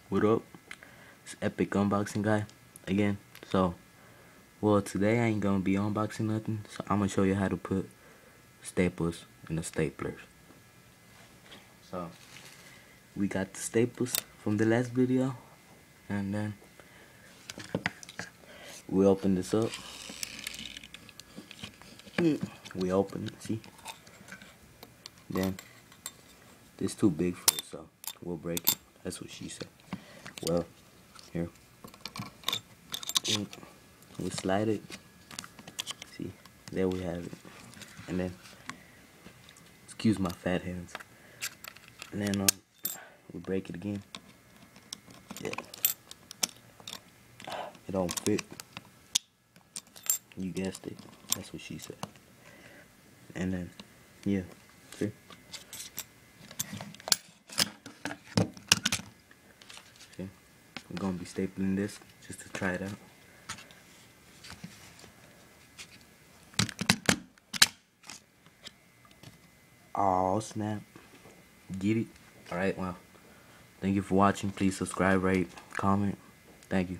What up? It's Epic Unboxing Guy again. Well, today I ain't gonna be unboxing nothing, so I'm gonna show you how to put staples in the staplers. So, we got the staples from the last video, and then we open this up. We open it, see? Then, this too big for it, so we'll break it. That's what she said. Well, here. We slide it. See, there we have it. And then, excuse my fat hands. And then we break it again. Yeah. It don't fit. You guessed it. That's what she said. And then, yeah. See? See? I'm gonna be stapling this just to try it out. Oh snap. Get it? Alright, well. Thank you for watching. Please subscribe, rate, comment. Thank you.